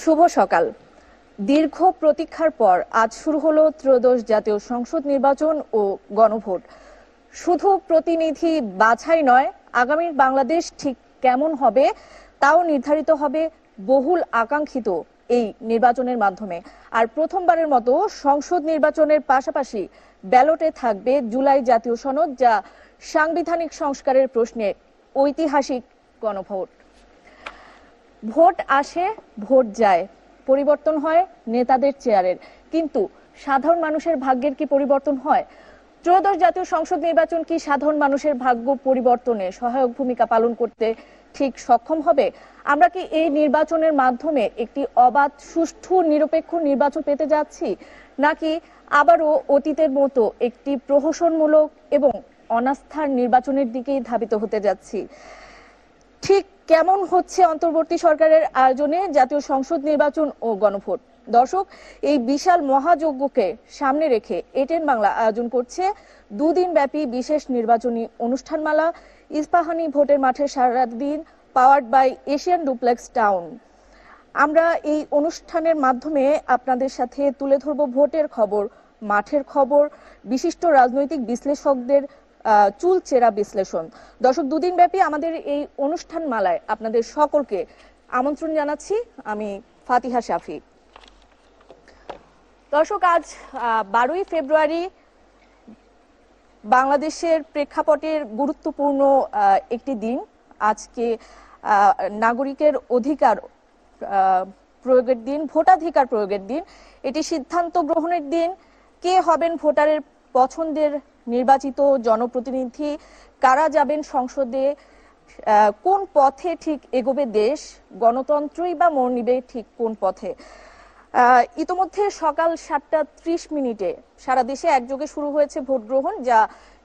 শুভ সকাল। দীর্ঘ প্রতীক্ষার পর আজ শুরু হলো ত্রয়োদশ জাতীয় সংসদ নির্বাচন ও গণভোট। শুধু প্রতিনিধি বাছাই নয়, আগামীর বাংলাদেশ ঠিক কেমন হবে তাও নির্ধারিত হবে বহুল আকাঙ্ক্ষিত এই নির্বাচনের মাধ্যমে। আর প্রথমবারের মতো সংসদ নির্বাচনের পাশাপাশি ব্যালটে থাকবে জুলাই জাতীয় সনদ, যা সাংবিধানিক সংস্কারের প্রশ্নে ঐতিহাসিক গণভোট। ভোট আসে, ভোট যায়, পরিবর্তন হয় নেতাদের চেয়ারের, কিন্তু সাধারণ মানুষের ভাগ্যের কি পরিবর্তন হয়? ত্রয়োদশ জাতীয় সংসদ নির্বাচন কি সাধারণ মানুষের ভাগ্য পরিবর্তনে সহায়ক ভূমিকা পালন করতে ঠিক সক্ষম হবে? আমরা কি এই নির্বাচনের মাধ্যমে একটি অবাধ, সুষ্ঠু, নিরপেক্ষ নির্বাচন পেতে যাচ্ছি, নাকি আবারও অতীতের মতো একটি প্রহসনমূলক এবং অনাস্থার নির্বাচনের দিকেই ধাবিত হতে যাচ্ছি? ঠিক কেমন হচ্ছে অন্তর্বর্তী সরকারের আয়োজনে জাতীয় সংসদ নির্বাচন ও গণভোট? দর্শক, এই বিশাল মহাযজ্ঞকে সামনে রেখে এটেন বাংলা আয়োজন করছে দুদিন ব্যাপী বিশেষ নির্বাচনী অনুষ্ঠানমালা ইস্পাহানি ভোটের মাঠে সারাদিন, powered by Asian Duplex Town. আমরা এই অনুষ্ঠানের মাধ্যমে আপনাদের সাথে তুলে ধরব ভোটের খবর, মাঠের খবর, বিশিষ্ট রাজনৈতিক বিশ্লেষকদের চুলচেরা বিশ্লেষণ। দর্শক, দুদিন ব্যাপী আমাদের এই অনুষ্ঠান মালায় আপনাদের সকলকে আমন্ত্রণ জানাচ্ছি। আমি ফাতিহা শাফি। দর্শক, আজ 12ই ফেব্রুয়ারি বাংলাদেশের প্রেক্ষাপটের গুরুত্বপূর্ণ একটি দিন। আজকে নাগরিকের অধিকার প্রয়োগের দিন, ভোটাধিকার প্রয়োগের দিন। এটি সিদ্ধান্ত গ্রহণের দিন। কে হবেন ভোটারের পছন্দের নির্বাচিত জনপ্রতিনিধি, কারা যাবেন সংসদে, কোন পথে ঠিক এগোবে দেশ, গণতন্ত্রই বা মোড় নিবে ঠিক কোন পথে? ইতোমধ্যে সকাল 7:30 সারা দেশে একযোগে শুরু হয়েছে ভোট গ্রহণ, যা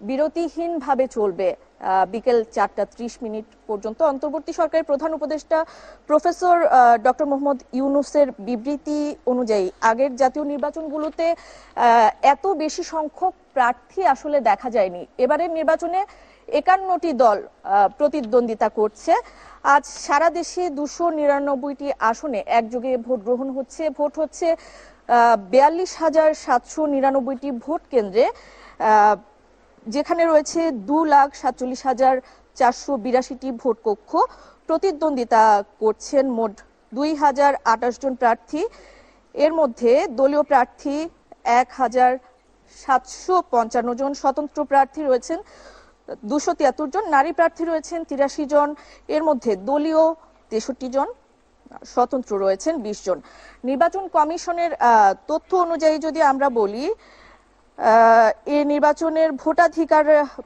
বিরতিহীনভাবে চলবে বিকেল 4:30 পর্যন্ত। অন্তর্বর্তী সরকারের প্রধান উপদেষ্টা প্রফেসর ডক্টর মোহাম্মদ ইউনূসের বিবৃতি অনুযায়ী আগের জাতীয় নির্বাচনগুলোতে এত বেশি সংখ্যক প্রার্থী আসলে দেখা যায়নি। এবারের নির্বাচনে 51টি দল প্রতিদ্বন্দ্বিতা করছে। আজ সারা দেশে 299টি আসনে একযোগে ভোট গ্রহণ হচ্ছে। ভোট হচ্ছে 42,799টি ভোট কেন্দ্রে, যেখানে রয়েছে 2,47,482টি ভোট কক্ষ। প্রতিদ্বন্দ্বিতা করছেন মোট 2,028 জন প্রার্থী। এর মধ্যে দলীয় প্রার্থী 1,755 জন, স্বতন্ত্র প্রার্থী রয়েছেন 273 জন, নারী প্রার্থী রয়েছেন 83 জন। এর মধ্যে দলীয় 63 জন, স্বতন্ত্র রয়েছেন 20 জন। নির্বাচন কমিশনের তথ্য অনুযায়ী যদি আমরা বলি, এই নির্বাচনের ভোটাধিকার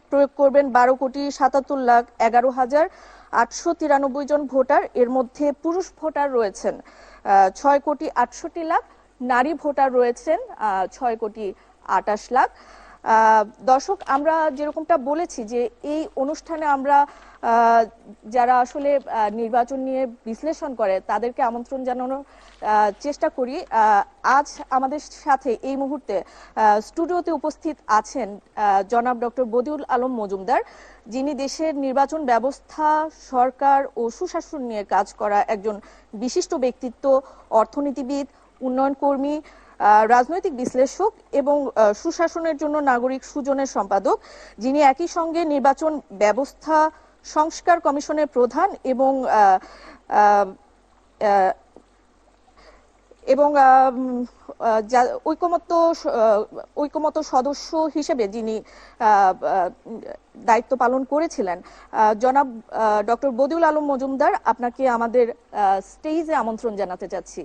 প্রয়োগ করবেন 12,77,11,893 জন ভোটার। এর মধ্যে পুরুষ ভোটার রয়েছেন 6,68,00,000, নারী ভোটার রয়েছেন 6,28,00,000। দর্শক, আমরা যেরকমটা বলেছি যে এই অনুষ্ঠানে আমরা যারা আসলে নির্বাচন নিয়ে বিশ্লেষণ করে তাদেরকে আমন্ত্রণ জানানোর চেষ্টা করি। আজ আমাদের সাথে এই মুহূর্তে স্টুডিওতে উপস্থিত আছেন জনাব ডক্টর বদিউল আলম মজুমদার, যিনি দেশের নির্বাচন ব্যবস্থা, সরকার ও সুশাসন নিয়ে কাজ করা একজন বিশিষ্ট ব্যক্তিত্ব, অর্থনীতিবিদ, উন্নয়ন কর্মী, রাজনৈতিক বিশ্লেষক এবং সুশাসনের জন্য নাগরিক সুজনের সম্পাদক, যিনি একই সঙ্গে নির্বাচন ব্যবস্থা সংস্কার কমিশনের প্রধান এবং ঐকমত্য সদস্য হিসেবে যিনি দায়িত্ব পালন করেছিলেন। জনাব ডক্টর বদিউল আলম মজুমদার, আপনাকে আমাদের স্টেজে আমন্ত্রণ জানাতে চাচ্ছি।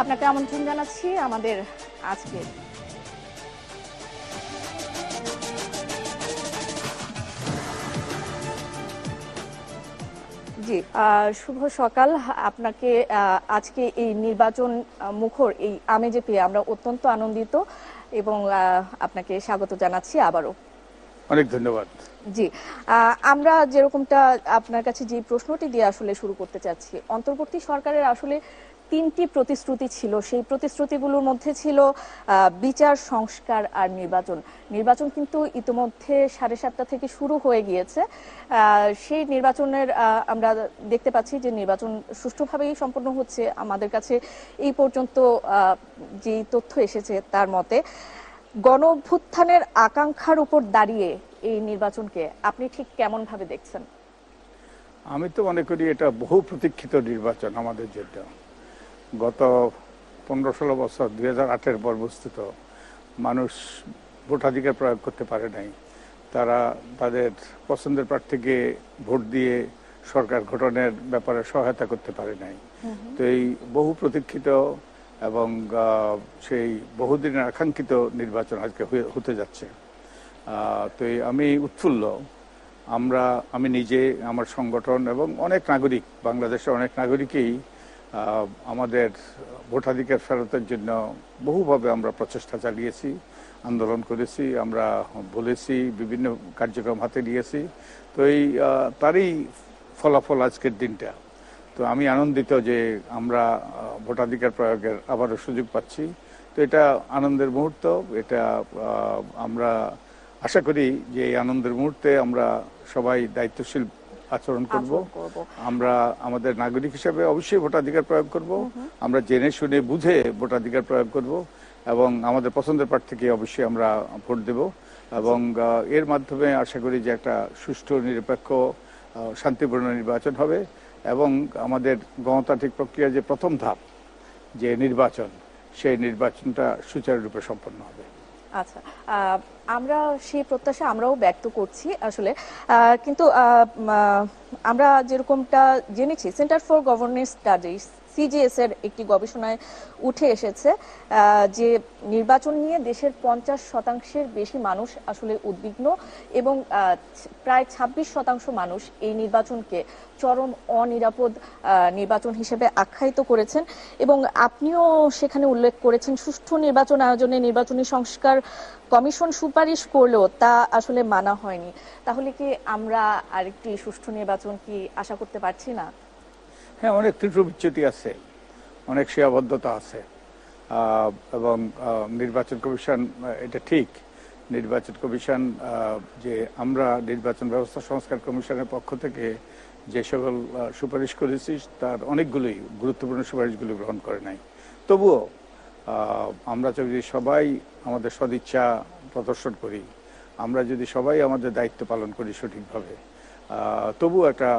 আপনাকে আমন্ত্রণ জানাচ্ছি আমাদের আজকে জি শুভ সকাল। আপনাকে আজকে এই নির্বাচন মুখর এই আমেজে পেয়ে আমরা অত্যন্ত আনন্দিত এবং আপনাকে স্বাগত জানাচ্ছি আবারও। অনেক ধন্যবাদ। জি, আমরা যেরকমটা আপনার কাছে যে প্রশ্নটি দিয়ে আসলে শুরু করতে চাচ্ছি, অন্তর্বর্তী সরকারের আসলে তিনটি প্রতিশ্রুতি ছিল, সেই প্রতিশ্রুতিগুলোর মধ্যে ছিল বিচার, সংস্কার আর নির্বাচন। নির্বাচন কিন্তু ইতিমধ্যে 7:30 থেকে শুরু হয়ে গিয়েছে। সেই নির্বাচনের আমরা দেখতে পাচ্ছি যে নির্বাচন সুষ্ঠুভাবেই সম্পন্ন হচ্ছে। আমাদের কাছে এই পর্যন্ত যে তথ্য এসেছে তার মতে গণ অভ্যুত্থানের আকাঙ্ক্ষার উপর দাঁড়িয়ে এই নির্বাচনকে আপনি ঠিক কেমন ভাবে দেখছেন? আমি তো মনে করি এটা বহু প্রতীক্ষিত নির্বাচন আমাদের জন্য। গত 15-16 বছর 2008-এর পর বস্তুত মানুষ ভোটাধিকার প্রয়োগ করতে পারে নাই। তারা তাদের পছন্দের প্রার্থীকে ভোট দিয়ে সরকার গঠনের ব্যাপারে সহায়তা করতে পারে নাই। তো এই বহু প্রতীক্ষিত এবং সেই বহুদিনের আকাঙ্ক্ষিত নির্বাচন আজকে হতে যাচ্ছে। তো আমি উৎফুল্ল। আমি নিজে, আমার সংগঠন এবং অনেক নাগরিক, বাংলাদেশের অনেক নাগরিকই আমাদের ভোটাধিকার ফেরতের জন্য বহুভাবে আমরা প্রচেষ্টা চালিয়েছি, আন্দোলন করেছি, আমরা বলেছি, বিভিন্ন কার্যক্রম হাতে নিয়েছি। তো এই তারই ফলাফল আজকের দিনটা। তো আমি আনন্দিত যে আমরা ভোটাধিকার প্রয়োগের আবারও সুযোগ পাচ্ছি। তো এটা আনন্দের মুহূর্ত। এটা আমরা আশা করি যে এই আনন্দের মুহূর্তে আমরা সবাই দায়িত্বশীল আচরণ করব। আমরা আমাদের নাগরিক হিসেবে অবশ্যই ভোটাধিকার প্রয়োগ করব। আমরা জেনে শুনে বুঝে ভোটাধিকার প্রয়োগ করব এবং আমাদের পছন্দের প্রার্থীকে অবশ্যই আমরা ভোট দেব। এবং এর মাধ্যমে আশা করি যে একটা সুষ্ঠু, নিরপেক্ষ, শান্তিপূর্ণ নির্বাচন হবে এবং আমাদের গণতান্ত্রিক প্রক্রিয়ার যে প্রথম ধাপ যে নির্বাচন, সেই নির্বাচনটা সুচারুরূপে সম্পন্ন হবে। আচ্ছা, আমরা সেই প্রত্যাশা আমরাও ব্যক্ত করছি আসলে। কিন্তু আমরা যেরকমটা জেনেছি, centre for governance studies CGS এর একটি গবেষণায় উঠে এসেছে যে নির্বাচন নিয়ে দেশের 50% বেশি মানুষ আসলে উদ্বিগ্ন এবং প্রায় 26% মানুষ এই নির্বাচনকে চরম অনিরাপদ নির্বাচন হিসেবে আখ্যায়িত করেছেন। এবং আপনিও সেখানে উল্লেখ করেছেন সুষ্ঠু নির্বাচন আয়োজনে নির্বাচনী সংস্কার কমিশন সুপারিশ করলেও তা আসলে মানা হয়নি। তাহলে কি আমরা আরেকটি সুষ্ঠু নির্বাচন কি আশা করতে পারছি না? হ্যাঁ, অনেক ত্রুটি বিচ্যুতি আছে, অনেক সীমাবদ্ধতা আছে এবং নির্বাচন কমিশন, এটা ঠিক, নির্বাচন কমিশন যে আমরা নির্বাচন ব্যবস্থা সংস্কার কমিশনের পক্ষ থেকে যে সকল সুপারিশ করেছি তার অনেকগুলোই গুরুত্বপূর্ণ সুপারিশগুলো গ্রহণ করে নাই। তবুও আমরা যদি সবাই আমাদের সদিচ্ছা প্রদর্শন করি, আমরা যদি সবাই আমাদের দায়িত্ব পালন করি সঠিকভাবে, তবুও একটা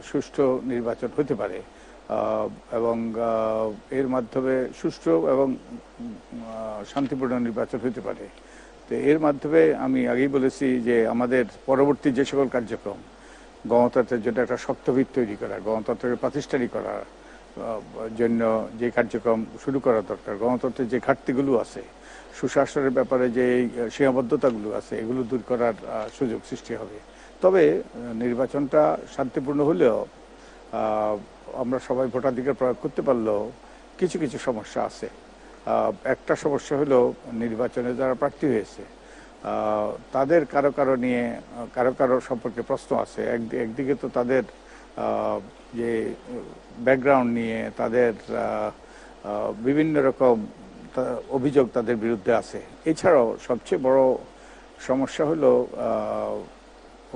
সুষ্ঠু নির্বাচন হতে পারে এবং এর মাধ্যমে সুষ্ঠু এবং শান্তিপূর্ণ নির্বাচন হতে পারে। তো এর মাধ্যমে আমি আগেই বলেছি যে আমাদের পরবর্তী যে সকল কার্যক্রম, গণতন্ত্রের জন্য একটা শক্ত ভিত তৈরি করা, গণতন্ত্রের প্রাতিষ্ঠানিক করার জন্য যে কার্যক্রম শুরু করা দরকার, গণতন্ত্রের যে ঘাটতিগুলো আছে, সুশাসনের ব্যাপারে যে সীমাবদ্ধতাগুলো আছে, এগুলো দূর করার সুযোগ সৃষ্টি হবে। তবে নির্বাচনটা শান্তিপূর্ণ হলেও আমরা সবাই ভোটাধিকার প্রয়োগ করতে পারলেও কিছু কিছু সমস্যা আছে। একটা সমস্যা হলো নির্বাচনে যারা প্রার্থী হয়েছে তাদের কারো কারো নিয়ে কারো সম্পর্কে প্রশ্ন আছে। একদিকে তো তাদের যে ব্যাকগ্রাউন্ড নিয়ে তাদের বিভিন্ন রকম অভিযোগ তাদের বিরুদ্ধে আছে। এছাড়াও সবচেয়ে বড় সমস্যা হলো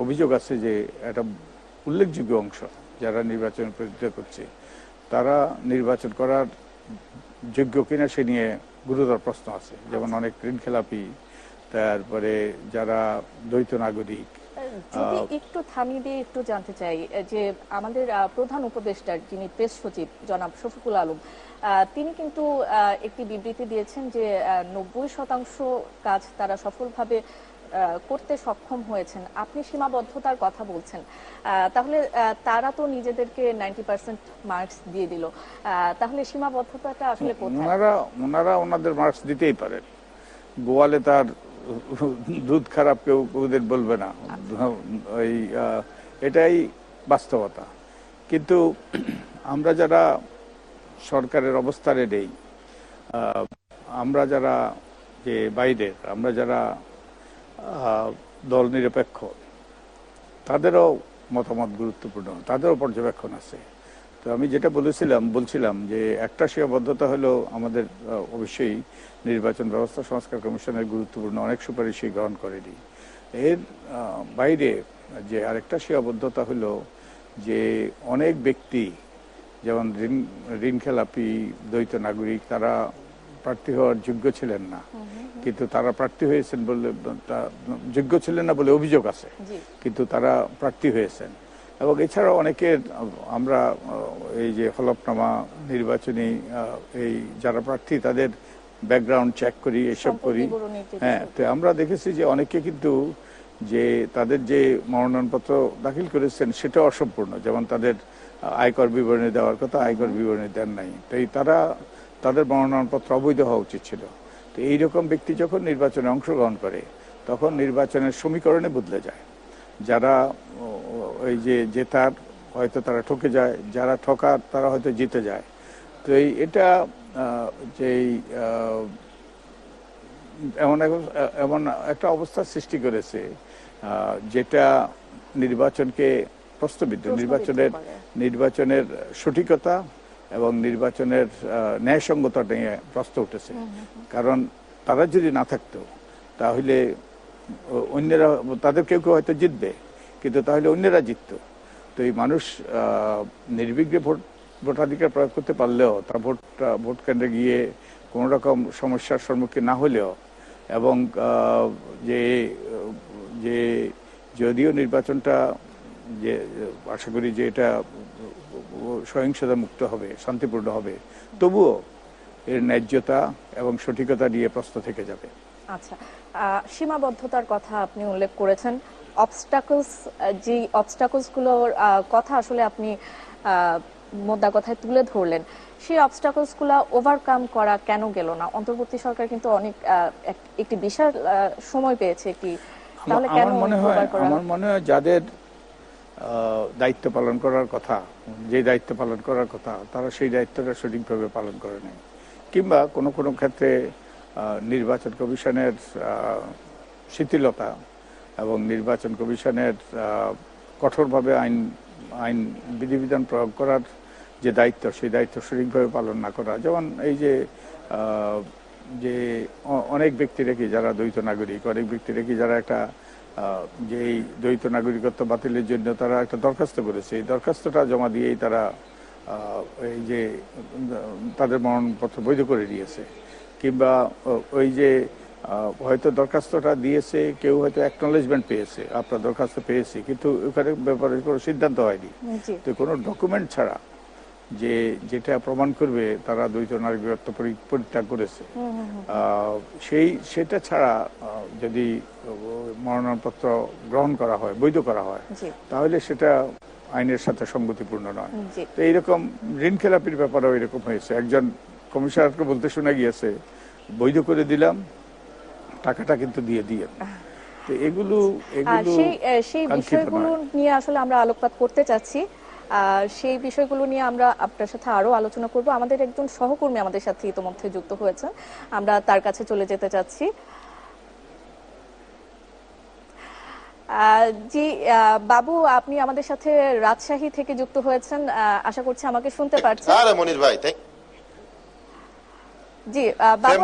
অভিযোগ আছে যে একটা উল্লেখযোগ্য অংশ যারা নির্বাচন প্রতিদ্বন্দ্বিতা করছে তারা নির্বাচন করার যোগ্য কিনা সে নিয়ে গুরুতর প্রশ্ন আছে। যেমন অনেক ঋণ খেলাপি, তারপরে যারা দ্বৈত নাগরিক। যদি একটু থামিয়ে দিয়ে একটু জানতে চাই যে আমাদের প্রধান উপদেষ্টা যিনি প্রেস সচিব জনাব শফিকুল আলম, তিনি কিন্তু একটি বিবৃতি দিয়েছেন যে 90% কাজ তারা সফলভাবে করতে সক্ষম হয়েছেন। আপনি সীমাবদ্ধতার কথা বলছেন, তাহলে তারা তো নিজেদেরকে 90% মার্কস দিয়ে দিল, তাহলে সীমাবদ্ধতাটা আসলে কোথায়? ওনারা ওনাদের মার্কস দিতেই পারেন। গোয়ালে তার দুধ খারাপ কেউ ওদের বলবে না, এটাই বাস্তবতা। কিন্তু আমরা যারা সরকারের অবস্থানে নেই, আমরা যারা যে বাইরের, আমরা যারা দল নিরপেক্ষ, তাদেরও মতামত গুরুত্বপূর্ণ, তাদেরও পর্যবেক্ষণ আছে। তো তো আমি যেটা বলছিলাম যে একটা সীমাবদ্ধতা হলো আমাদের অবশ্যই নির্বাচন ব্যবস্থা সংস্কার কমিশনের গুরুত্বপূর্ণ অনেক সুপারিশই গ্রহণ করেনি। এর বাইরে যে আরেকটা সীমাবদ্ধতা হলো যে অনেক ব্যক্তি যেমন ঋণ খেলাপি দ্বৈত নাগরিক তারা প্রার্থী হওয়ার যোগ্য ছিলেন না, কিন্তু তারা প্রার্থী হয়েছেন বলে যোগ্য ছিলেন না বলে অভিযোগ আছে, কিন্তু তারা প্রার্থী হয়েছেন। এবং এছাড়াও অনেকের আমরা এই যে হলফনামা নির্বাচনী এই যারা প্রার্থী তাদের ব্যাকগ্রাউন্ড চেক করি, এসব করি। হ্যাঁ, তো আমরা দেখেছি যে অনেকে কিন্তু যে তাদের যে মনোনয়নপত্র দাখিল করেছেন সেটা অসম্পূর্ণ, যেমন তাদের আয়কর বিবরণী দেওয়ার কথা আয়কর বিবরণী দেন নাই, তাই তাদের মনোনয়নপত্র অবৈধ হওয়া উচিত ছিল। তো এইরকম ব্যক্তি যখন নির্বাচনে অংশগ্রহণ করে তখন নির্বাচনের সমীকরণে বদলে যায়। যারা ওই যে জেতার হয়তো তারা ঠকে যায়, যারা ঠকার তারা হয়তো জিতে যায়। তো এটা যেই এমন একটা অবস্থার সৃষ্টি করেছে যেটা নির্বাচনকে প্রশ্নবিদ্ধ, নির্বাচনের সঠিকতা এবং নির্বাচনের ন্যায়সঙ্গতা নিয়ে প্রশ্ন উঠেছে। কারণ তারা যদি না থাকতো তাহলে অন্যরা, তাদের কেউ কেউ হয়তো জিতবে কিন্তু তাহলে অন্যরা জিতত। তো এই মানুষ নির্বিঘ্নে ভোটাধিকার প্রয়োগ করতে পারলেও তার ভোট কেন্দ্রে গিয়ে কোন রকম সমস্যার সম্মুখীন না হলেও, এবং যে যদিও নির্বাচনটা যে আশা করি যে এটা সহিংসতা মুক্ত হবে, শান্তিপূর্ণ হবে, তবুও এর ন্যায্যতা এবং সঠিকতা নিয়ে প্রশ্ন থেকে যাবে। আচ্ছা, সীমাবদ্ধতার কথা আপনি উল্লেখ করেছেন, অবস্টাকলস গুলোর কথা আসলে আপনি মোদ্দা কথায় তুলে ধরলেন। সেই অবস্টাকলস গুলো ওভারকাম করা কেন গেল না? অন্তর্বর্তী সরকার কিন্তু অনেক একটি বিশাল সময় পেয়েছে কি, তাহলে কেন? আমার মনে হয় যাদের দায়িত্ব পালন করার কথা, যে দায়িত্ব পালন করার কথা, তারা সেই দায়িত্বটা সঠিকভাবে পালন করে নাই, কিংবা কোনো কোনো ক্ষেত্রে নির্বাচন কমিশনের শিথিলতা এবং নির্বাচন কমিশনের কঠোরভাবে আইন বিধিবিধান প্রয়োগ করার যে দায়িত্ব, সেই দায়িত্ব সঠিকভাবে পালন না করা। যেমন এই যে অনেক ব্যক্তি রেখে যারা দ্বৈত নাগরিক, অনেক ব্যক্তি রেখে যারা একটা যে দ্বৈত নাগরিকত্ব বাতিলের জন্য তারা একটা দরখাস্ত করেছে, এই দরখাস্তটা জমা দিয়েই তারা এই যে তাদের মনোনয়নপত্র বৈধ করে দিয়েছে। কিংবা ওই যে হয়তো দরখাস্তটা দিয়েছে, কেউ হয়তো অ্যাকনোলেজমেন্ট পেয়েছে, আপনার দরখাস্ত পেয়েছি, কিন্তু ওখানে ব্যাপারে কোনো সিদ্ধান্ত হয়নি। তো কোনো ডকুমেন্ট ছাড়া যেটা প্রমাণ করবে তারা দ্বৈত নাগরিকত্ব পরিত্যাগ করেছে, সেটা ছাড়া যদি মনোনয়নপত্র গ্রহণ করা হয়, বৈধ করা হয়, তাহলে সেটা আইনের সাথে সঙ্গতিপূর্ণ নয়। তো এইরকম ঋণ খেলাপির ব্যাপারেও এরকম হয়েছে। একজন কমিশনারকে বলতে শোনা গিয়েছে, বৈধ করে দিলাম, টাকাটা কিন্তু দিয়ে। তো এগুলো সেই বিষয়গুলো নিয়ে আসলে আমরা আলোকপাত করতে চাচ্ছি। সেই বিষয়গুলো নিয়ে আমরা আপনার সাথে আরো আলোচনা করব। আমাদের একজন সহকর্মী আমাদের সাথে ইতোমধ্যে যুক্ত হয়েছেন, আমরা তার কাছে চলে যেতে চাচ্ছি। জি বাবু, আপনি আমাদের সাথে রাজশাহী থেকে যুক্ত হয়েছেন, আশা করছি আমাকে শুনতে পারছেন। আরে মনির ভাই, জি বাবু,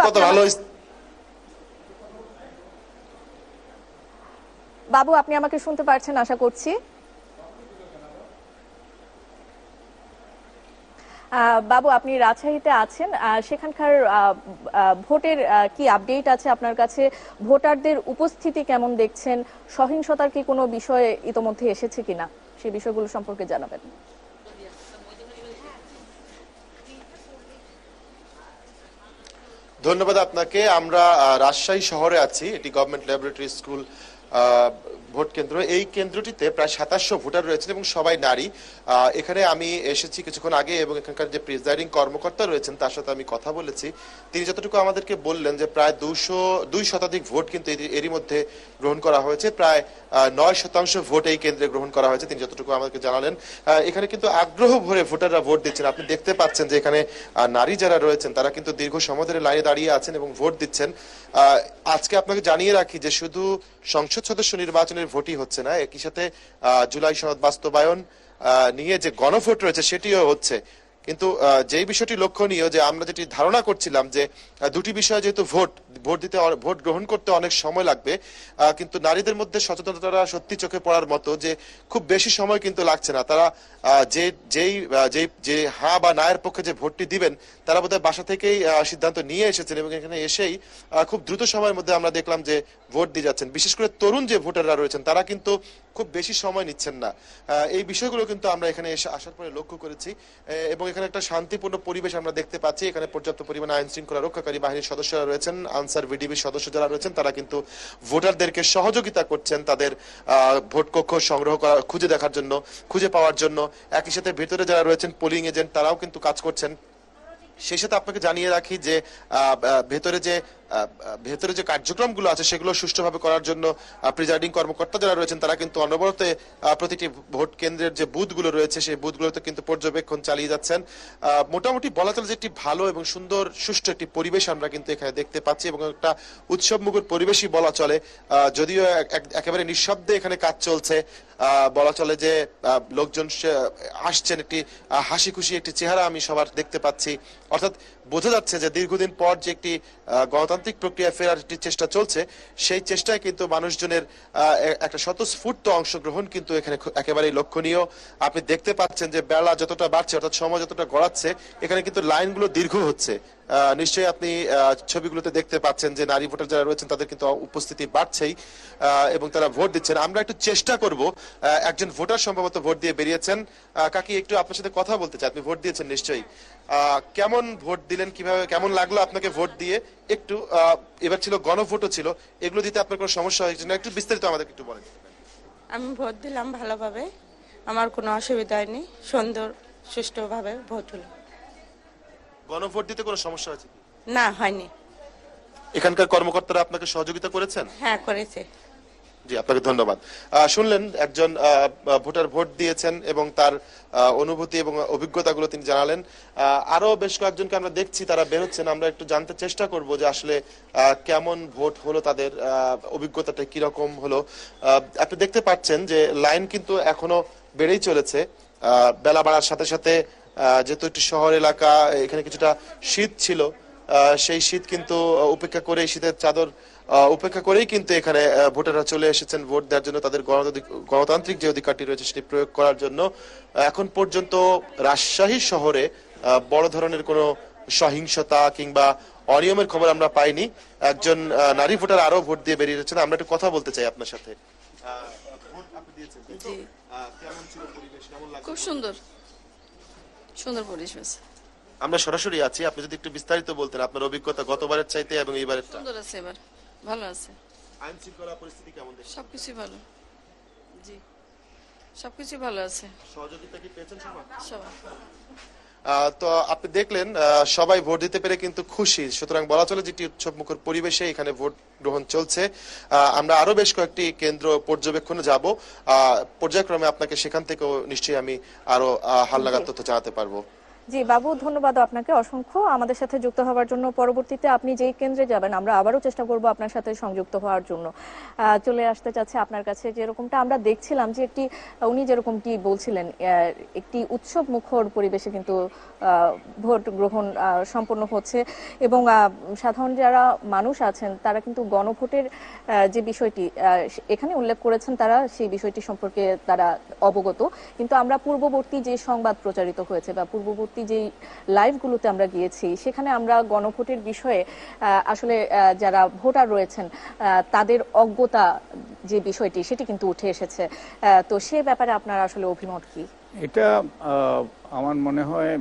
বাবু আপনি আমাকে শুনতে পারছেন আশা করছি। বাবু, আপনি রাজশাহীতে আছেন, সেখানকার ভোটের কি আপডেট আছে আপনার কাছে? ভোটারদের উপস্থিতি কেমন দেখছেন? সহিংসতার কি কোনো বিষয় ইতোমধ্যে এসেছে কিনা, সেই বিষয়গুলো সম্পর্কে জানাবেন। ধন্যবাদ আপনাকে। আমরা রাজশাহী শহরে আছি, এটি গভর্নমেন্ট ল্যাবরেটরি স্কুল ভোট কেন্দ্র। এই কেন্দ্রটিতে প্রায় 2700 ভোটার রয়েছেন এবং সবাই নারী। এখানে আমি এসেছি কিছুক্ষণ আগে এবং এখানকার যে প্রিজাইডিং কর্মকর্তা রয়েছেন তার সাথে আমি কথা বলেছি। তিনি যতটুকু আমাদেরকে বললেন যে প্রায় 2 শতাধিক ভোট কিন্তু এরই মধ্যে গ্রহণ করা হয়েছে, প্রায় 9% ভোট এই কেন্দ্রে গ্রহণ করা হয়েছে, তিনি যতটুকু আমাদেরকে জানালেন। এখানে কিন্তু আগ্রহ ভরে ভোটাররা ভোট দিচ্ছেন। আপনি দেখতে পাচ্ছেন যে এখানে নারী যারা রয়েছেন তারা কিন্তু দীর্ঘ সময় ধরে লাইনে দাঁড়িয়ে আছেন এবং ভোট দিচ্ছেন। আজকে আপনাকে জানিয়ে রাখি যে শুধু সংসদ সদস্য নির্বাচনের ভোটই হচ্ছে না, একই সাথে জুলাই সনদ বাস্তবায়ন, নিয়ে যে গণভোট রয়েছে সেটিও হচ্ছে। কিন্তু যেই বিষয়টি লক্ষণীয় যে আমরা যেটি ধারণা করছিলাম যে দুটি বিষয় যেহেতু ভোট গ্রহণ করতে অনেক সময় লাগবে, কিন্তু নারীদের মধ্যে সচেতনতা সত্যি চোখে পড়ার মতো যে খুব বেশি সময় কিন্তু লাগছে না। তারা যে হ্যাঁ বা না এর পক্ষে যে ভোটটি দিবেন তারা বোধহয় বাসা থেকেই সিদ্ধান্ত নিয়ে এসেছেন এবং এখানে এসেই খুব দ্রুত সময়ের মধ্যে আমরা দেখলাম যে ভোট দিয়ে যাচ্ছেন। বিশেষ করে তরুণ যে ভোটাররা রয়েছেন তারা কিন্তু খুব বেশি সময় নিচ্ছেন না। এই বিষয়গুলো কিন্তু আমরা এখানে এসে আসার পরে লক্ষ্য করেছি এবং এখানে একটা শান্তিপূর্ণ পরিবেশ আমরা দেখতে পাচ্ছি। এখানে পর্যাপ্ত পরিমাণে আইন শৃঙ্খলা রক্ষাকারী বাহিনীর সদস্যরা রয়েছেন, আনসার ভিডিবির সদস্য যারা রয়েছেন তারা কিন্তু ভোটারদেরকে সহযোগিতা করছেন তাদের ভোট কক্ষ সংগ্রহ করা, খুঁজে পাওয়ার জন্য। একই সাথে ভেতরে যারা রয়েছেন পোলিং এজেন্ট তারাও কিন্তু কাজ করছেন। সেই সাথে আপনাকে জানিয়ে রাখি যে ভেতরে যে কার্যক্রমগুলো আছে সেগুলো সুষ্ঠুভাবে করার জন্য প্রিজাইডিং কর্মকর্তা যারা রয়েছেন তারা কিন্তু অনবরত প্রতিটি ভোট কেন্দ্রের যে বুথগুলো রয়েছে সেই বুথগুলোতে কিন্তু পর্যবেক্ষণ চালিয়ে যাচ্ছেন। মোটামুটি বলা চলে যে একটি ভালো এবং সুন্দর সুষ্ঠু একটি পরিবেশ আমরা কিন্তু এখানে দেখতে পাচ্ছি এবং একটা উৎসবমুখর পরিবেশই বলা চলে। যদিও একেবারে নিঃশব্দে এখানে কাজ চলছে, বলা চলে যে লোকজন আসছেন, একটি হাসি খুশি একটি চেহারা আমি সবার দেখতে পাচ্ছি। অর্থাৎ বোঝা যাচ্ছে যে দীর্ঘদিন পর যে একটি গণতান্ত্রিক প্রক্রিয়া ফেরার একটি চেষ্টা চলছে সেই চেষ্টায় কিন্তু মানুষজনের একটা স্বতঃস্ফূর্ত অংশগ্রহণ কিন্তু এখানে একেবারেই লক্ষণীয়। আপনি দেখতে পাচ্ছেন যে বেলা যতটা বাড়ছে অর্থাৎ সময় যতটা গড়াচ্ছে এখানে কিন্তু লাইনগুলো দীর্ঘ হচ্ছে। নিশ্চয়ই আপনি ছবিগুলোতে দেখতে পাচ্ছেন যে নারী ভোটার যারা রয়েছেন তাদের কিন্তু উপস্থিতি বাড়ছেই এবং তারা ভোট দিচ্ছেন। আমরা একটু চেষ্টা করব, একজন ভোটার সম্ভবত ভোট দিয়ে বেরিয়েছেন। কাকি একটু আপনার সাথে কথা বলতে চাই, আপনি ভোট দিয়েছেন নিশ্চয়ই, কেমন ভোট দিলেন, কিভাবে কেমন লাগলো আপনাকে ভোট দিয়ে? একটু এবার ছিল গণভোটও ছিল, এগুলো দিতে আপনার কোনো সমস্যা হয়েছে না? একটু বিস্তারিত আমাদের একটু বলেন। আমি ভোট দিলাম ভালোভাবে, আমার কোনো অসুবিধা হয়নি, সুন্দর সুষ্ঠুভাবে ভোট হলো। গণভোট দিতে কোনো সমস্যা হয়েছে? না, হয়নি। এখানকার কর্মকর্তারা আপনাকে সহযোগিতা করেছেন? হ্যাঁ, করেছে। জি, আপনাকে ধন্যবাদ। শুনলেন একজন ভোটার ভোট দিয়েছেন এবং তার অনুভূতি এবং অভিজ্ঞতাগুলো তিনি জানালেন। আরো বেশ কয়েকজনকে আমরা দেখছি তারা বেরোচ্ছেন, আমরা একটু জানতে চেষ্টা করব যে আসলে কেমন ভোট হলো, তাদের অভিজ্ঞতাটা কিরকম হলো। আপনি দেখতে পাচ্ছেন যে লাইন কিন্তু এখনো বেড়েই চলেছে বেলা বাড়ার সাথে সাথে। যেহেতু একটি শহর এলাকা, এখানে কিছুটা শীত ছিল, সেই শীত কিন্তু উপেক্ষা করে, শীতের চাদর উপেক্ষা করেই কিন্তু এখানে ভোটাররা চলে এসেছেন ভোট দেওয়ার জন্য, তাদের গণতান্ত্রিক যে অধিকারটি রয়েছে সেটি প্রয়োগ করার জন্য। এখন পর্যন্ত রাজশাহী শহরে বড় ধরনের কোনো সহিংসতা কিংবা অনিয়মের খবর আমরা পাইনি। একজন নারী ভোটার আরো ভোট দিয়ে বেরিয়েছেন, আমরা একটু কথা বলতে চাই আপনার সাথে। খুব সুন্দর সুন্দর পরিবেশ। আমরা সরাসরি আছি, আপনি যদি একটু বিস্তারিত বলতেন আপনার অভিজ্ঞতা গতবারের চাইতে এবং এইবারের। সুন্দর আছে, এবার ভালো আছে। আইন শৃঙ্খলা পরিস্থিতি কেমন দেখছেন? সবকিছু ভালো, জি সবকিছু ভালো আছে। সহযোগিতা কি পেয়েছেন সবাই? সবাই তো আপনি দেখলেন সবাই ভোট দিতে পেরে কিন্তু খুশি। সুতরাং বলা চলে যেটি উৎসব মুখর পরিবেশে এখানে ভোট গ্রহণ চলছে। আমরা আরো বেশ কয়েকটি কেন্দ্র পর্যবেক্ষণে যাব, পর্যায়ক্রমে আপনাকে সেখান থেকেও নিশ্চয়ই আমি আরো হালনাগাদ তথ্য জানাতে পারবো। জি বাবু, ধন্যবাদ আপনাকে অসংখ্য আমাদের সাথে যুক্ত হওয়ার জন্য। পরবর্তীতে আপনি যেই কেন্দ্রে যাবেন আমরা আবারও চেষ্টা করব আপনার সাথে সংযুক্ত হওয়ার জন্য। চলে আসতে চাচ্ছে আপনার কাছে, যেরকমটা আমরা দেখছিলাম যে উনি যেরকমটি বলছিলেন একটি উৎসব মুখর পরিবেশে কিন্তু ভোট গ্রহণ সম্পন্ন হচ্ছে এবং সাধারণ যারা মানুষ আছেন তারা কিন্তু গণভোটের যে বিষয়টি এখানে উল্লেখ করেছেন তারা সেই বিষয়টি সম্পর্কে তারা অবগত। কিন্তু আমরা পূর্ববর্তী যে সংবাদ প্রচারিত হয়েছে বা পূর্ববর্তী যে লাইভগুলোতে আমরা গিয়েছি সেখানে আমরা গণভোটের বিষয়ে আসলে যারা ভোটার রয়েছেন তাদের অজ্ঞতা যে বিষয়টি সেটি কিন্তু উঠে এসেছে। তো সে ব্যাপারে আপনার আসলে অভিমত কি? এটা আমার মনে হয়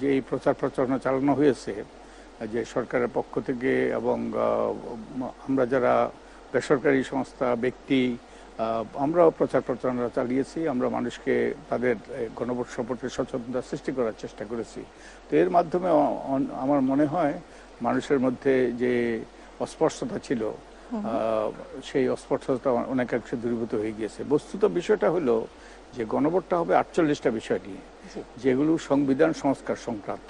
যে এই প্রচার প্রচারণা চালানো হয়েছে যে সরকারের পক্ষ থেকে এবং আমরা যারা বেসরকারি সংস্থা ব্যক্তি আমরাও প্রচার প্রচারণা চালিয়েছি। আমরা মানুষকে তাদের গণভোট সম্পর্কে সচেতনতা সৃষ্টি করার চেষ্টা করেছি। তো এর মাধ্যমে আমার মনে হয় মানুষের মধ্যে যে অস্পষ্টতা ছিল সেই অস্পষ্টতা অনেকাংশে দূরীভূত হয়ে গিয়েছে। বস্তুত বিষয়টা হলো যে গণভোটটা হবে 48টা বিষয় নিয়ে, যেগুলো সংবিধান সংস্কার সংক্রান্ত।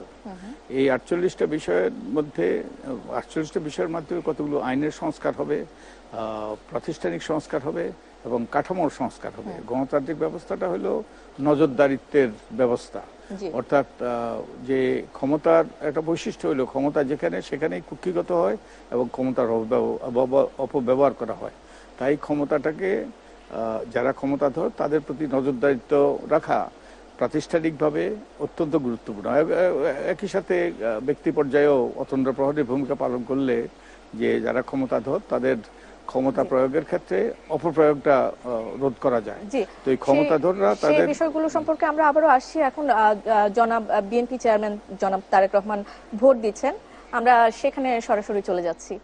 এই 48টা বিষয়ের মধ্যে 48টা বিষয়ের মাধ্যমে কতগুলো আইনের সংস্কার হবে, প্রাতিষ্ঠানিক সংস্কার হবে এবং কাঠামোর সংস্কার হবে। গণতান্ত্রিক ব্যবস্থাটা হলো নজরদারিত্বের ব্যবস্থা, অর্থাৎ যে ক্ষমতার একটা বৈশিষ্ট্য হলো ক্ষমতা যেখানে সেখানেই কুক্ষিগত হয় এবং ক্ষমতার অপব্যবহার করা হয়। তাই ক্ষমতাটাকে যারা ক্ষমতাধর তাদের প্রতি নজরদারিত্ব রাখা প্রাতিষ্ঠানিকভাবে অত্যন্ত গুরুত্বপূর্ণ। একই সাথে ব্যক্তি পর্যায়েও অতন্দ্র প্রহরী ভূমিকা পালন করলে যে যারা ক্ষমতাধর তাদের ক্ষমতা প্রয়োগের ক্ষেত্রে অপপ্রয়োগটা রোধ করা যায়। তো এই ক্ষমতাধররা তাদের বিষয়গুলো সম্পর্কে আমরা আবারও আসছি। এখন জনাব বিএনপি চেয়ারম্যান জনাব তারেক রহমান ভোট দিচ্ছেন, আমরা সেখানে সরাসরি চলে যাচ্ছি।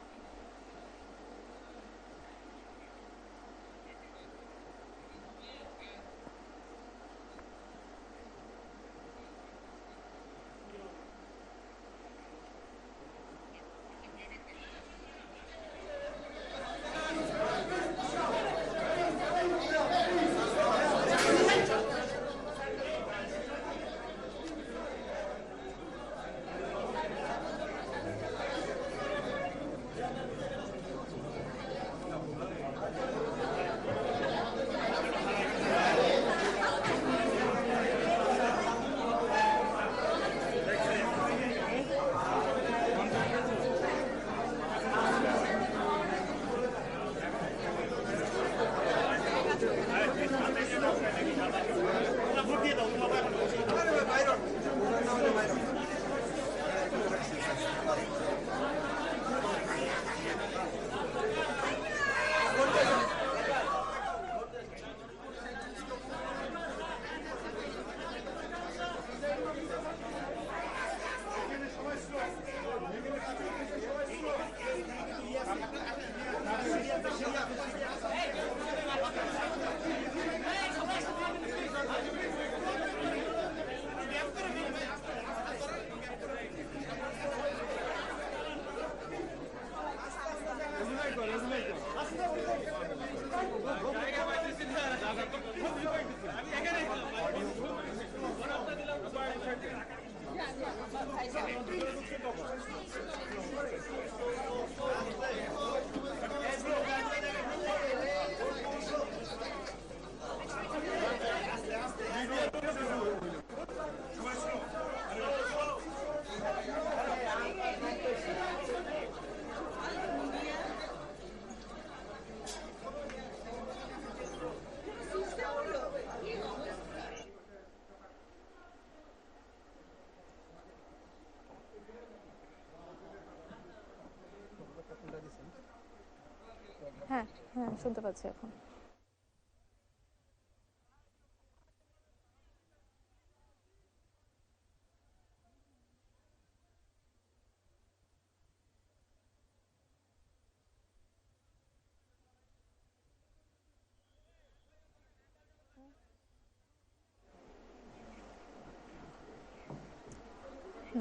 হ্যাঁ হ্যাঁ, শুনতে পাচ্ছি এখন।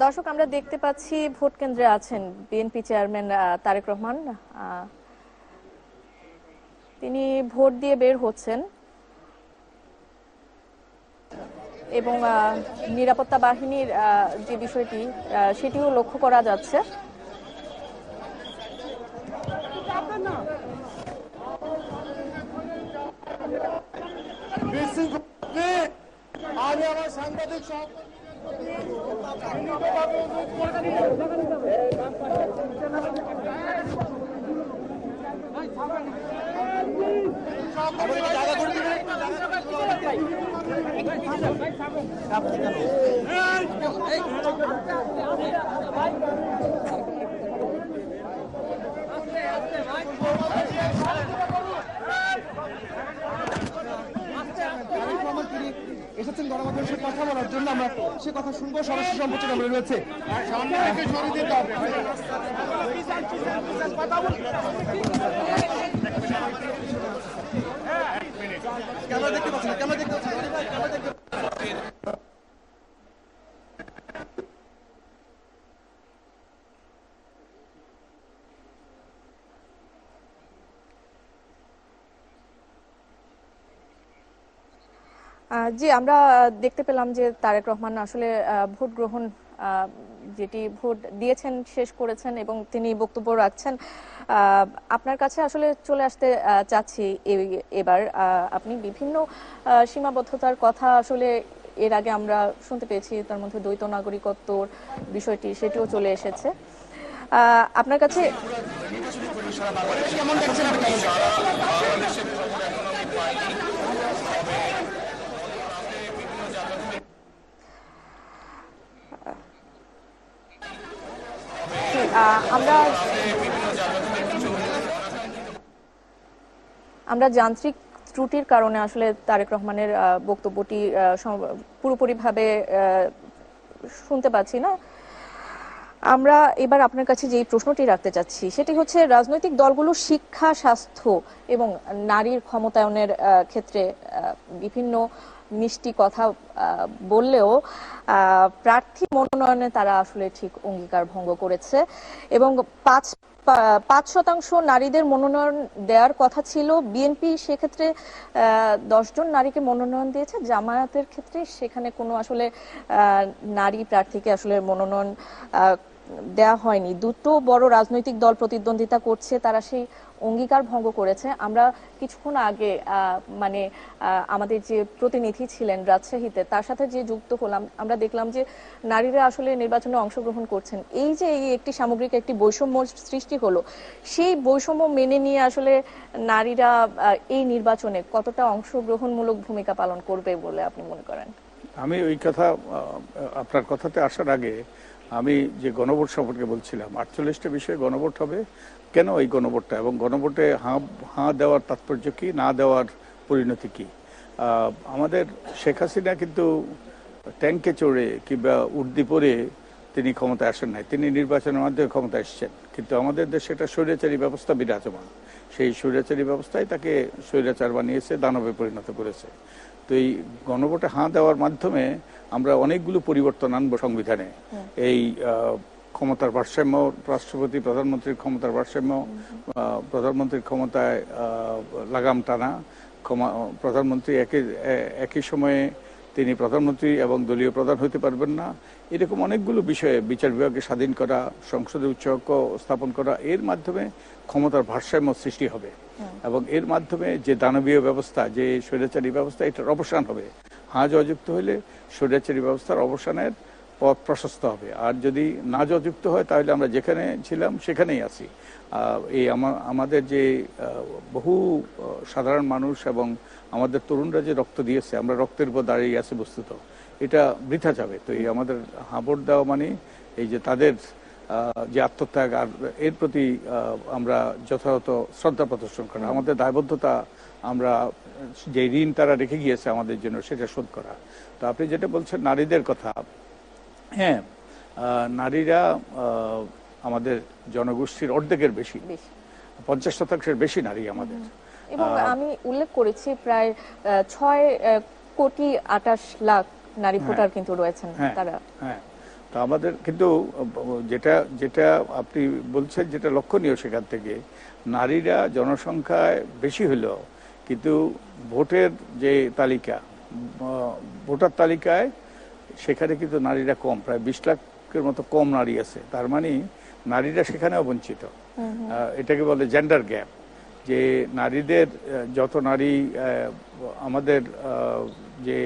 দর্শক, আমরা দেখতে পাচ্ছি ভোট কেন্দ্রে আছেন বিএনপি চেয়ারম্যান তারেক রহমান। তিনি ভোট দিয়ে বের হচ্ছেন এবং নিরাপত্তা বাহিনীর যে বিষয়টি সেটিও লক্ষ্য করা যাচ্ছে। আমি আমার সাংবাদিক এসেছেন গণমাধ্যমের সাথে কথা বলার জন্য, আমরা সে কথা শুনবো। সরাসরি সম্প্রচার আমরা রয়েছে ক্যামেরা দেখতে পাচ্ছি না, ক্যামেরা দেখতে পাচ্ছি না। জি, আমরা দেখতে পেলাম যে তারেক রহমান আসলে ভোট গ্রহণ যেটি ভোট দিয়েছেন শেষ করেছেন এবং তিনি বক্তব্য রাখছেন। আপনার কাছে আসলে চলে আসতে চাচ্ছি এবার আপনি বিভিন্ন সীমাবদ্ধতার কথা আসলে এর আগে আমরা শুনতে পেয়েছি, তার মধ্যে দ্বৈত নাগরিকত্বর বিষয়টি সেটিও চলে এসেছে আপনার কাছে। কেমন দেখছেন আপনি? আমরা যান্ত্রিক ত্রুটির কারণে আসলে তারেক রহমানের বক্তব্যটি পুরোপুরিভাবে শুনতে পাচ্ছি না। আমরা এবার আপনার কাছে যে প্রশ্নটি রাখতে চাচ্ছি সেটি হচ্ছে, রাজনৈতিক দলগুলো শিক্ষা, স্বাস্থ্য এবং নারীর ক্ষমতায়নের ক্ষেত্রে বিভিন্ন মিষ্টি কথা বললেও প্রার্থী মনোনয়নে তারা আসলে ঠিক অঙ্গীকার ভঙ্গ করেছে এবং 5% নারীদের মনোনয়ন দেওয়ার কথা ছিল। বিএনপি সেক্ষেত্রে 10 জন নারীকে মনোনয়ন দিয়েছে। জামায়াতের ক্ষেত্রে সেখানে কোনো আসলে নারী প্রার্থীকে আসলে মনোনয়ন দেয়া হয়নি। দুটো বড় রাজনৈতিক দল প্রতিদ্বন্দ্বিতা করছে, তারা সেই অঙ্গীকার ভঙ্গ করেছে। আমরা কিছুক্ষণ আগে আমাদের যে প্রতিনিধি ছিলেন রাজশাহীতে, তার সাথে যে যুক্ত হলাম, আমরা দেখলাম যে নারীরা আসলে নির্বাচনে অংশগ্রহণ করছেন। এই যে এই একটি সামগ্রিক একটি বৈষম্য সৃষ্টি হলো, সেই বৈষম্য মেনে নিয়ে আসলে নারীরা এই নির্বাচনে কতটা অংশগ্রহণমূলক ভূমিকা পালন করবে বলে আপনি মনে করেন? আমি ওই কথা, আপনার কথাতে আসার আগে আমি যে গণভোট সম্পর্কে বলছিলাম, 48টা বিষয়ে গণভোট হবে। কেন এই গণভোটটা, এবং গণভোটে হাঁ দেওয়ার তাৎপর্য কি, না দেওয়ার পরিণতি কি? আমাদের শেখ হাসিনা কিন্তু ট্যাঙ্কে চড়ে কিংবা উর্দি পরে তিনি ক্ষমতায় আসেন নাই, তিনি নির্বাচনের মাধ্যমে ক্ষমতায় এসেছেন। কিন্তু আমাদের দেশে একটা স্বৈরাচারী ব্যবস্থা বিরাজমান, সেই স্বৈরাচারী ব্যবস্থায় তাকে স্বৈরাচার বানিয়েছে, দানবে পরিণত করেছে। তো এই গণভোটে হাঁ দেওয়ার মাধ্যমে আমরা অনেকগুলো পরিবর্তন আনবো সংবিধানে। এই ক্ষমতার ভারসাম্য, রাষ্ট্রপতি প্রধানমন্ত্রীর ক্ষমতার ভারসাম্য, প্রধানমন্ত্রীর ক্ষমতায় লাগাম টানা, প্রধানমন্ত্রী একই সময়ে তিনি প্রধানমন্ত্রী এবং দলীয় প্রধান হতে পারবেন না, এরকম অনেকগুলো বিষয়ে বিচার বিভাগকে স্বাধীন করা, সংসদে উচ্চকক্ষ স্থাপন করা, এর মাধ্যমে ক্ষমতার ভারসাম্য সৃষ্টি হবে এবং এর মাধ্যমে যে দানবীয় ব্যবস্থা, যে স্বৈরাচারী ব্যবস্থা, এটার অবসান হবে। হাঁ জয়যুক্ত হলে স্বৈরাচারী ব্যবস্থার অবসানের পথ প্রশস্ত হবে। আর যদি না জয়যুক্ত হয় তাহলে আমরা যেখানে ছিলাম সেখানেই আছি। এই আমাদের যে বহু সাধারণ মানুষ এবং আমাদের তরুণরা যে রক্ত দিয়েছে, আমরা রক্তের উপর দাঁড়িয়ে আছে বস্তুত, এটা বৃথা যাবে। তো এই আমাদের হাঁ দেওয়া মানে এই যে তাদের যে আত্মত্যাগ, আর এর প্রতি আমরা যথাযথ শ্রদ্ধা প্রদর্শন করা, আমাদের দায়বদ্ধতা, আমরা যে ঋণ তারা রেখে গিয়েছে আমাদের জন্য সেটা শোধ করা। তো আপনি যেটা বলছেন নারীদের কথা, হ্যাঁ, নারীরা আমাদের জনগোষ্ঠীর অর্ধেকের বেশি, 50% বেশি নারী আমাদের। এবং আমি উল্লেখ করেছি প্রায় 6,28,00,000 নারী ভোটার কিন্তু রয়েছেন তারা। হ্যাঁ, তো আমাদের কিন্তু যেটা আপনি বলছেন, যেটা লক্ষণীয় সেখান থেকে, নারীরা জনসংখ্যায় বেশি হলেও কিন্তু ভোটের যে তালিকা, ভোটার তালিকায় সেখানে কিন্তু নারীরা কম, প্রায় 20 লাখের মতো কম নারী আছে। তার মানে নারীরা সেখানেও বঞ্চিত। এটাকে বলে জেন্ডার গ্যাপ, যে নারীদের যত নারী আমাদের যে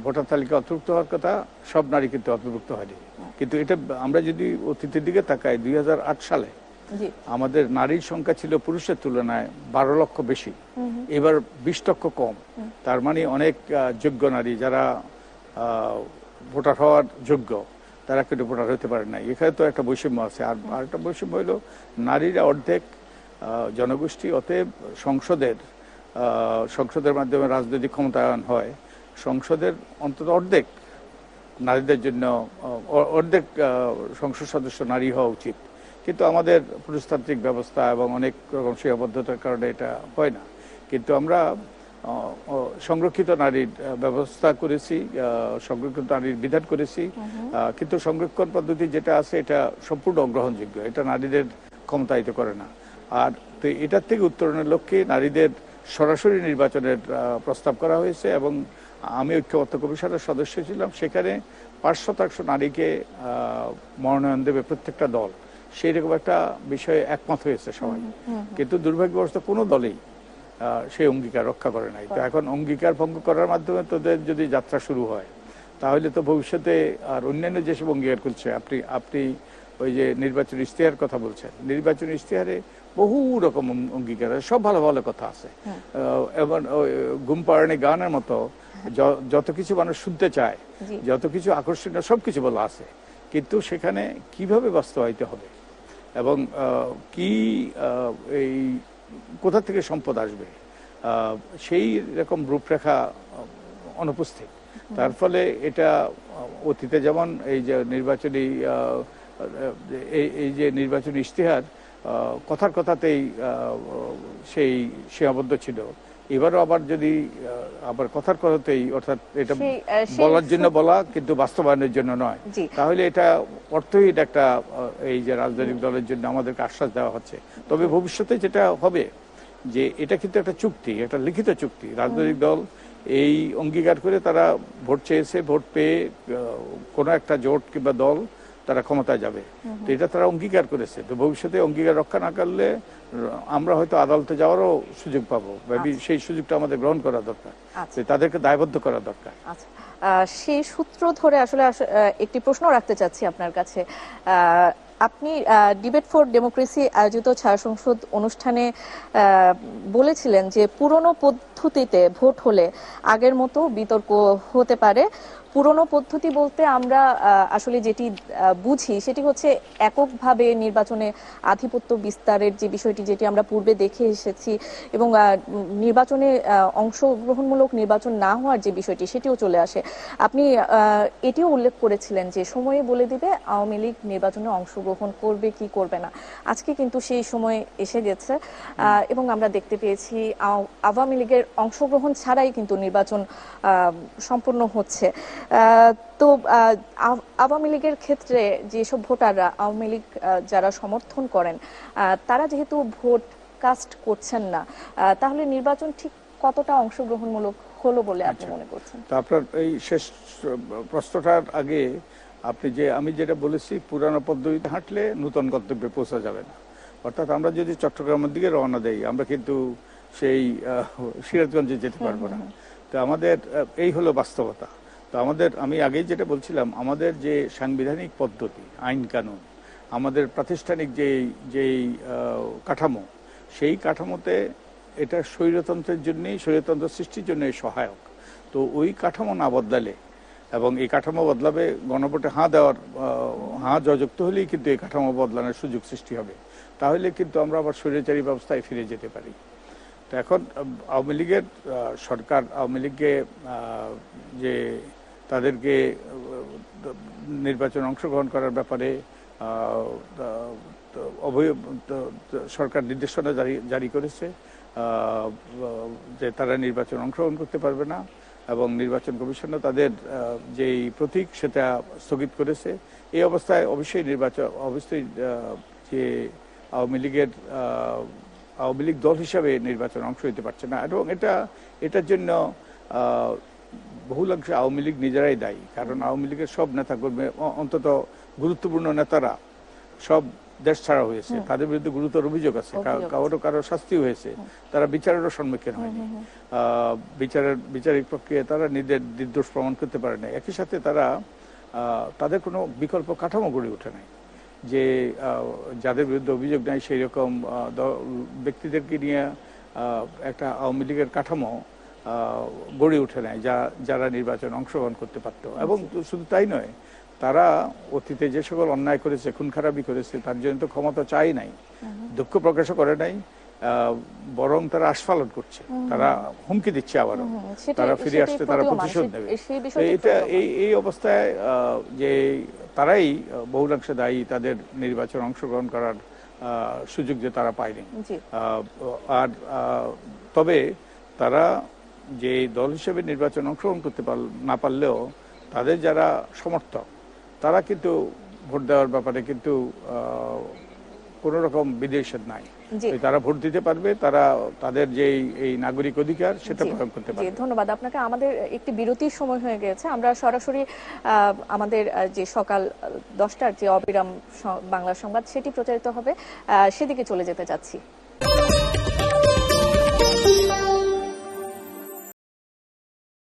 ভোটার তালিকা অন্তর্ভুক্ত হওয়ার কথা, সব নারী কিন্তু অন্তর্ভুক্ত হয়নি। কিন্তু এটা আমরা যদি অতীতের দিকে তাকাই, 2008 সালে আমাদের নারীর সংখ্যা ছিল পুরুষের তুলনায় 12 লক্ষ বেশি, এবার 20 লক্ষ কম। তার মানে অনেক যোগ্য নারী যারা ভোটার হওয়ার যোগ্য, তারা কিন্তু ভোটার হতে পারে না। এখানে তো একটা বৈষম্য আছে। আর একটা বৈষম্য হলো নারীরা অর্ধেক জনগোষ্ঠী, অতএব সংসদের মাধ্যমে রাজনৈতিক ক্ষমতায়ন হয়, সংসদের অন্তত অর্ধেক নারীদের জন্য, অর্ধেক সংসদ সদস্য নারী হওয়া উচিত। কিন্তু আমাদের পুরুষতান্ত্রিক ব্যবস্থা এবং অনেক রকম সীমাবদ্ধতার কারণে এটা হয় না। কিন্তু আমরা সংরক্ষিত নারীর ব্যবস্থা করেছি, সংরক্ষিত নারীর বিধান করেছি, কিন্তু সংরক্ষণ পদ্ধতি যেটা আছে এটা সম্পূর্ণ অগ্রহণযোগ্য, এটা নারীদের ক্ষমতায়িত করে না। আর তো এটার থেকে উত্তরণের লক্ষ্যে নারীদের সরাসরি নির্বাচনের প্রস্তাব করা হয়েছে এবং আমি ঐক্যবদ্ধ কমিশনের সদস্য ছিলাম। সেখানে 5% নারীকে মনোনয়ন দেবে প্রত্যেকটা দল, সেই রকম একটা বিষয়ে একমত হয়েছে সবাই। কিন্তু দুর্ভাগ্যবশত কোনো দলেই সেই অঙ্গীকার রক্ষা করে নাই। তো এখন অঙ্গীকার ভঙ্গ করার মাধ্যমে তোদের যদি যাত্রা শুরু হয়, তাহলে তো ভবিষ্যতে আর অন্যান্য যেসব অঙ্গীকার করছে, আপনি ওই যে নির্বাচন ইশতেহার কথা বলছেন, নির্বাচন ইশতেহারে বহু রকম অঙ্গীকার, সব ভালো ভালো কথা আছে, এবং ঘুম পাড়ানি গানের মতো যত কিছু মানুষ শুনতে চায়, যত কিছু আকর্ষণীয় সবকিছু বলা আছে, কিন্তু সেখানে কিভাবে বাস্তবায়িত হবে এবং কি এই কোথা থেকে সম্পদ আসবে, সেই রকম রূপরেখা অনুপস্থিত। তার ফলে এটা অতীতে যেমন এই যে নির্বাচনী এই যে নির্বাচনী ইশতেহার কথার কথাতেই সেই সীমাবদ্ধ ছিল, এবারও আবার যদি আবার কথার কথাতেই, অর্থাৎ এটা বলার জন্য বলা কিন্তু বাস্তবায়নের জন্য নয়, তাহলে এটা অর্থহীন একটা এই যে রাজনৈতিক দলের জন্য আমাদেরকে আশ্বাস দেওয়া হচ্ছে। তবে ভবিষ্যতে যেটা হবে যে এটা কিন্তু একটা চুক্তি, একটা লিখিত চুক্তি। রাজনৈতিক দল এই অঙ্গীকার করে তারা ভোট চেয়েছে, ভোট পেয়ে কোনো একটা জোট কিংবা দল তারা ক্ষমতায় যাবে, তো এটা তারা অঙ্গীকার করেছে। তো ভবিষ্যতে অঙ্গীকার রক্ষা না করলে আমরা হয়তো আদালতে যাওয়ারও সুযোগ পাবো, সেই সুযোগটা আমাদের গ্রহণ করা দরকার, তাদেরকে দায়বদ্ধ করা দরকার। সেই সূত্র ধরে আসলে একটি প্রশ্ন রাখতে চাচ্ছি আপনার কাছে। আপনি ডিবেট ফর ডেমোক্রেসি আয়োজিত ছায়া সংসদ অনুষ্ঠানে বলেছিলেন যে পুরনো পদ্ধতিতে ভোট হলে আগের মতো বিতর্ক হতে পারে। পুরনো পদ্ধতি বলতে আমরা আসলে যেটি বুঝি সেটি হচ্ছে এককভাবে নির্বাচনে আধিপত্য বিস্তারের যে বিষয়টি, যেটি আমরা পূর্বে দেখে এসেছি, এবং নির্বাচনে অংশগ্রহণমূলক নির্বাচন না হওয়ার যে বিষয়টি সেটিও চলে আসে। আপনি এটিও উল্লেখ করেছিলেন যে সময়ে বলে দিবে আওয়ামী লীগ নির্বাচনে অংশগ্রহণ করবে কি করবে না। আজকে কিন্তু সেই সময় এসে গেছে এবং আমরা দেখতে পেয়েছি আওয়ামী লীগের অংশগ্রহণ ছাড়াই কিন্তু নির্বাচন সম্পূর্ণ হচ্ছে। তো আওয়ামী লীগের ক্ষেত্রে যেসব ভোটাররা আওয়ামী লীগ যারা সমর্থন করেন, তারা যেহেতু ভোট কাস্ট করছেন না, তাহলে নির্বাচন ঠিক কতটা অংশগ্রহণমূলক হলো বলে আপনি মনে করছেন? তো আপনার এই শেষ প্রশ্নটার আগে আমি যেটা বলেছি, পুরানো পদ্ধতিতে হাঁটলে নতুন গন্তব্যে পৌঁছা যাবে না। অর্থাৎ আমরা যদি চট্টগ্রামের দিকে রওনা দেই, আমরা কিন্তু সেই সিরাজগঞ্জে যেতে পারবো না। তো আমাদের এই হলো বাস্তবতা। তো আমি আগেই যেটা বলছিলাম, আমাদের যে সাংবিধানিক পদ্ধতি, আইন কানুন, আমাদের প্রাতিষ্ঠানিক যেই কাঠামো, সেই কাঠামোতে এটা স্বৈরতন্ত্রের জন্যই, স্বৈরতন্ত্র সৃষ্টির জন্যই সহায়ক। তো ওই কাঠামো না বদলালে, এবং এই কাঠামো বদলাবে গণভোটে হাঁ যুক্ত হলেই কিন্তু এই কাঠামো বদলানোর সুযোগ সৃষ্টি হবে। তাহলে কিন্তু আমরা আবার স্বৈরাচারী ব্যবস্থায় ফিরে যেতে পারি। তো এখন আওয়ামী লীগের সরকার, আওয়ামী লীগকে যে তাদেরকে নির্বাচনে অংশগ্রহণ করার ব্যাপারে সরকার নির্দেশনা জারি করেছে যে তারা নির্বাচনে অংশগ্রহণ করতে পারবে না, এবং নির্বাচন কমিশনও তাদের যেই প্রতীক সেটা স্থগিত করেছে। এই অবস্থায় অবশ্যই যে আওয়ামী লীগ দল হিসাবে নির্বাচনে অংশ নিতে পারছে না, এবং এটার জন্য বহুলাংশে আওয়ামী লীগ নিজেরাই দায়ী। কারণ আওয়ামী লীগের সব নেতাকর্মী, অন্তত গুরুত্বপূর্ণ নেতারা সব দেশ ছাড়া হয়েছে, তাদের বিরুদ্ধে গুরুতর অভিযোগ আছে, কারো শাস্তি হয়েছে, তারা বিচারেরও সম্মুখীন হয়নি, বিচারিক প্রক্রিয়ায় তারা নিজের নির্দোষ প্রমাণ করতে পারে না। একই সাথে তাদের কোনো বিকল্প কাঠামো গড়ে ওঠে নাই, যে যাদের বিরুদ্ধে অভিযোগ নাই সেই রকম ব্যক্তিদেরকে নিয়ে একটা আওয়ামী লীগের কাঠামো গড়ে ওঠে নাই যারা নির্বাচনে অংশগ্রহণ করতে পারত। এবং শুধু তাই নয়, তারা অতীতে যে সকল অন্যায় করেছে, খুন খারাপি করেছে, তার জন্য তো ক্ষমতা চাই নাই, দুঃখ প্রকাশও করে নাই, বরং তারা আস্ফালন করছে, তারা হুমকি দিচ্ছে আবারও তারা ফিরে আসতে, তারা প্রতিশোধ নেবে। এই অবস্থায় যে তারাই বহুলাংশে দায়ী, তাদের নির্বাচন অংশগ্রহণ করার সুযোগ যে তারা পায়নি। আর তবে তারা যে দল হিসেবে নির্বাচন অংশগ্রহণ করতে না পারলেও তাদের যারা সমর্থক, তারা কিন্তু ভোট দেওয়ার ব্যাপারে কিন্তু কোন রকম বিধিনিষেধ নাই। জি। তারা ভোট দিতে পারবে, তারা তাদের যে এই নাগরিক অধিকার সেটা প্রয়োগ করতে জি, পারবে। ধন্যবাদ আপনাকে। আমাদের একটি বিরতির সময় হয়ে গেছে, আমরা সরাসরি আমাদের যে সকাল 10টার যে অবিরাম বাংলা সংবাদ সেটি প্রচারিত হবে, সেদিকে চলে যেতে যাচ্ছি।